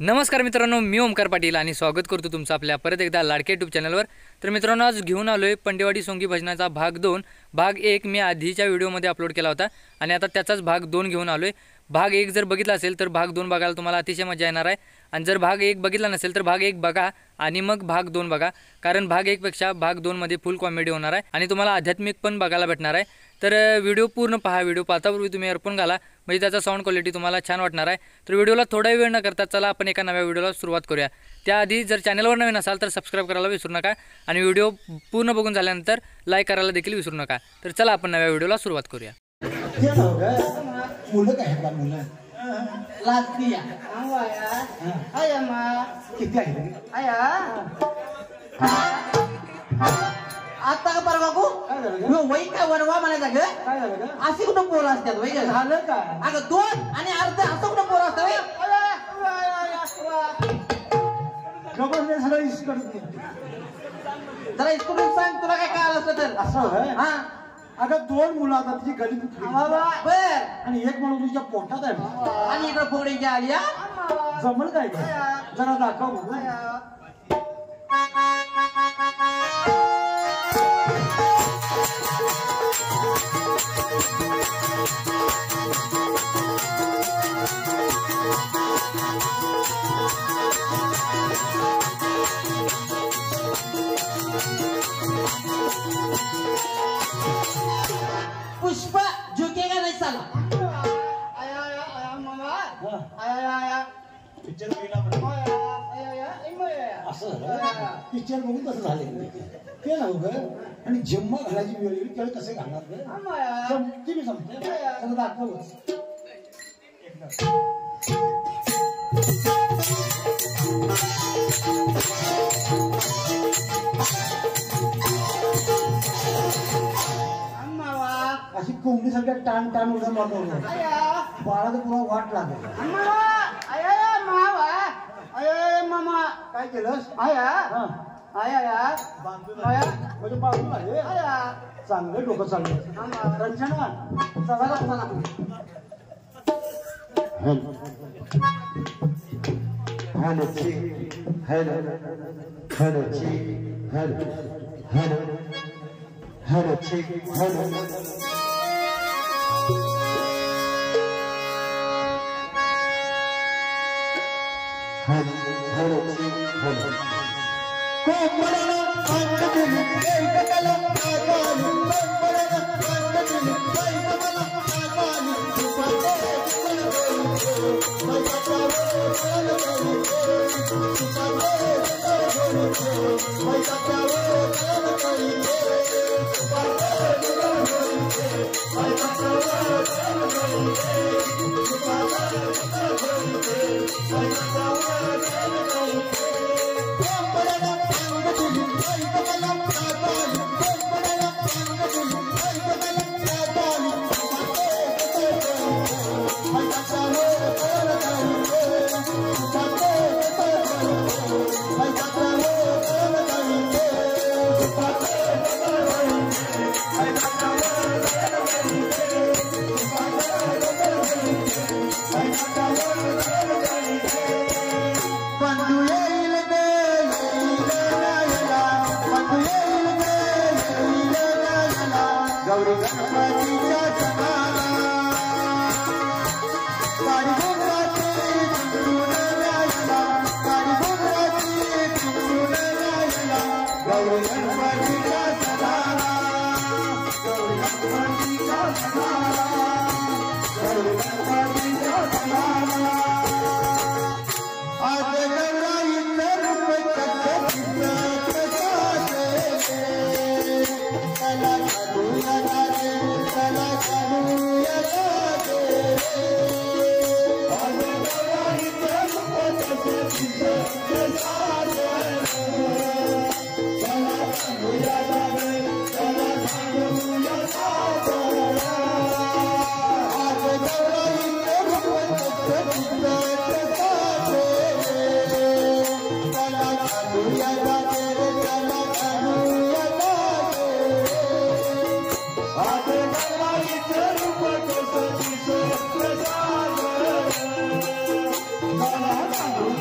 नमस्कार मित्रांनो, मी ओमकार पाटील आणि स्वागत करतो तुमचं आपल्या परत एकदा लाडके यूट्यूब चॅनलवर। तर मित्रांनो, आज घेऊन आलोय पंडेवाडी सोंगी भजनाचा भाग 2। भाग 1 मी आधीच्या व्हिडिओमध्ये अपलोड केला होता आणि आता त्याचाच भाग 2 घेऊन आलोय। भाग 1 जर बघितला असेल तर भाग 2 बघायला तुम्हाला अतिशय मजा येणार आहे आणि जर भाग 1 बघितला नसेल तर भाग 1 बघा आणि मग भाग 2 बघा, कारण भाग 1 पेक्षा भाग 2 मध्ये फुल कॉमेडी होणार आहे आणि तुम्हाला आध्यात्मिक पण बघायला भेटणार आहे। तर व्हिडिओ पूर्ण पहा। व्हिडिओ पाहतापूर्वी तुम्ही इयरफोन घाला, म्हणजे त्याचा साऊंड क्वालिटी तुम्हाला छान वाटणार आहे। तर व्हिडिओला थोडा वेळ न करता चला आपण एका नव्या व्हिडिओला सुरुवात करूया। त्याआधी जर चॅनलवर नवीन असाल तर सबस्क्राइब करायला विसरू नका आणि व्हिडिओ पूर्ण बघून झाल्यानंतर लाईक करायला देखील विसरू नका। तर चला आपण नव्या व्हिडिओला सुरुवात करूया। मुलं काय आहेत मुलं लाजती आया मा किती आहे आया आता का बरं बाबू वही काय वरवा म्हणायचा ग काय झालं ग अशी कुठं पोरं असतात वही झालं का अगं 2 आणि अर्ध असं कुठं पोरं असतात जरा इस्कडून सांग तुला काय कळलं असतं तर असं हा अगं 2 मुलं आता तुझी गली बर आणि एक म्हणून तुझ्या पोटात आहे आणि इकडे फोडीच्या आली जमल काय जरा दाखव पुष्पा झुकेगा नहीं साला आया आया आया मामा आया आया पिक्चर बघितला आया आया असं पिक्चर बघून कसं झाले ते ना ग आणि जम्मा घालायची वेळ येईल त्याला कसे घालणार ग जमते मी समजते सगळं दाखव अशी कोंबडी सारख्या टाण टाण उड्या मारतो बाळाला पुन्हा वाट लागेल मामा काय केलंस आया आया आया म्हणजे बाजू आहे चांगलं डोकं चांगलं रंजना सगळा असताना बंधू येईल शंकराचे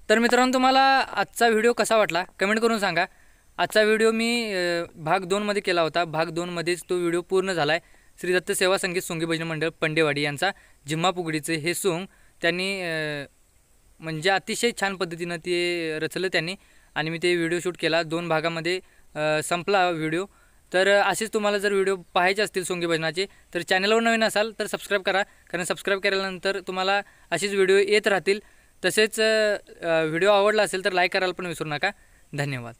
तर मित्रांनो तुम्हाला आजचा व्हिडिओ कसा वाटला कमेंट करून सांगा। आजचा व्हिडिओ मी भाग 2 मध्ये केला होता। भाग 2 मध्येच तो व्हिडिओ पूर्ण झाला आहे। श्री दत्त सेवा संगीत सोंगी भजन मंडळ पंडेवाडी यांचा जिम्मा पुगडीचे हे सोंग त्यांनी म्हणजे अतिशय छान पद्धतीने ते रचलं त्यांनी आणि मी ते व्हिडिओ शूट केला। 2 भागामध्ये संपला व्हिडिओ। तर असेच तुम्हाला जर व्हिडिओ पाहायचे असतील सोंगी भजनाचे तर चॅनलवर नवीन असाल तर सबस्क्राईब करा, कारण सबस्क्राईब केल्यानंतर तुम्हाला असेच व्हिडिओ येत राहतील। तसेच व्हिडिओ आवडला असेल तर लाईक करायला पण विसरू नका। धन्यवाद।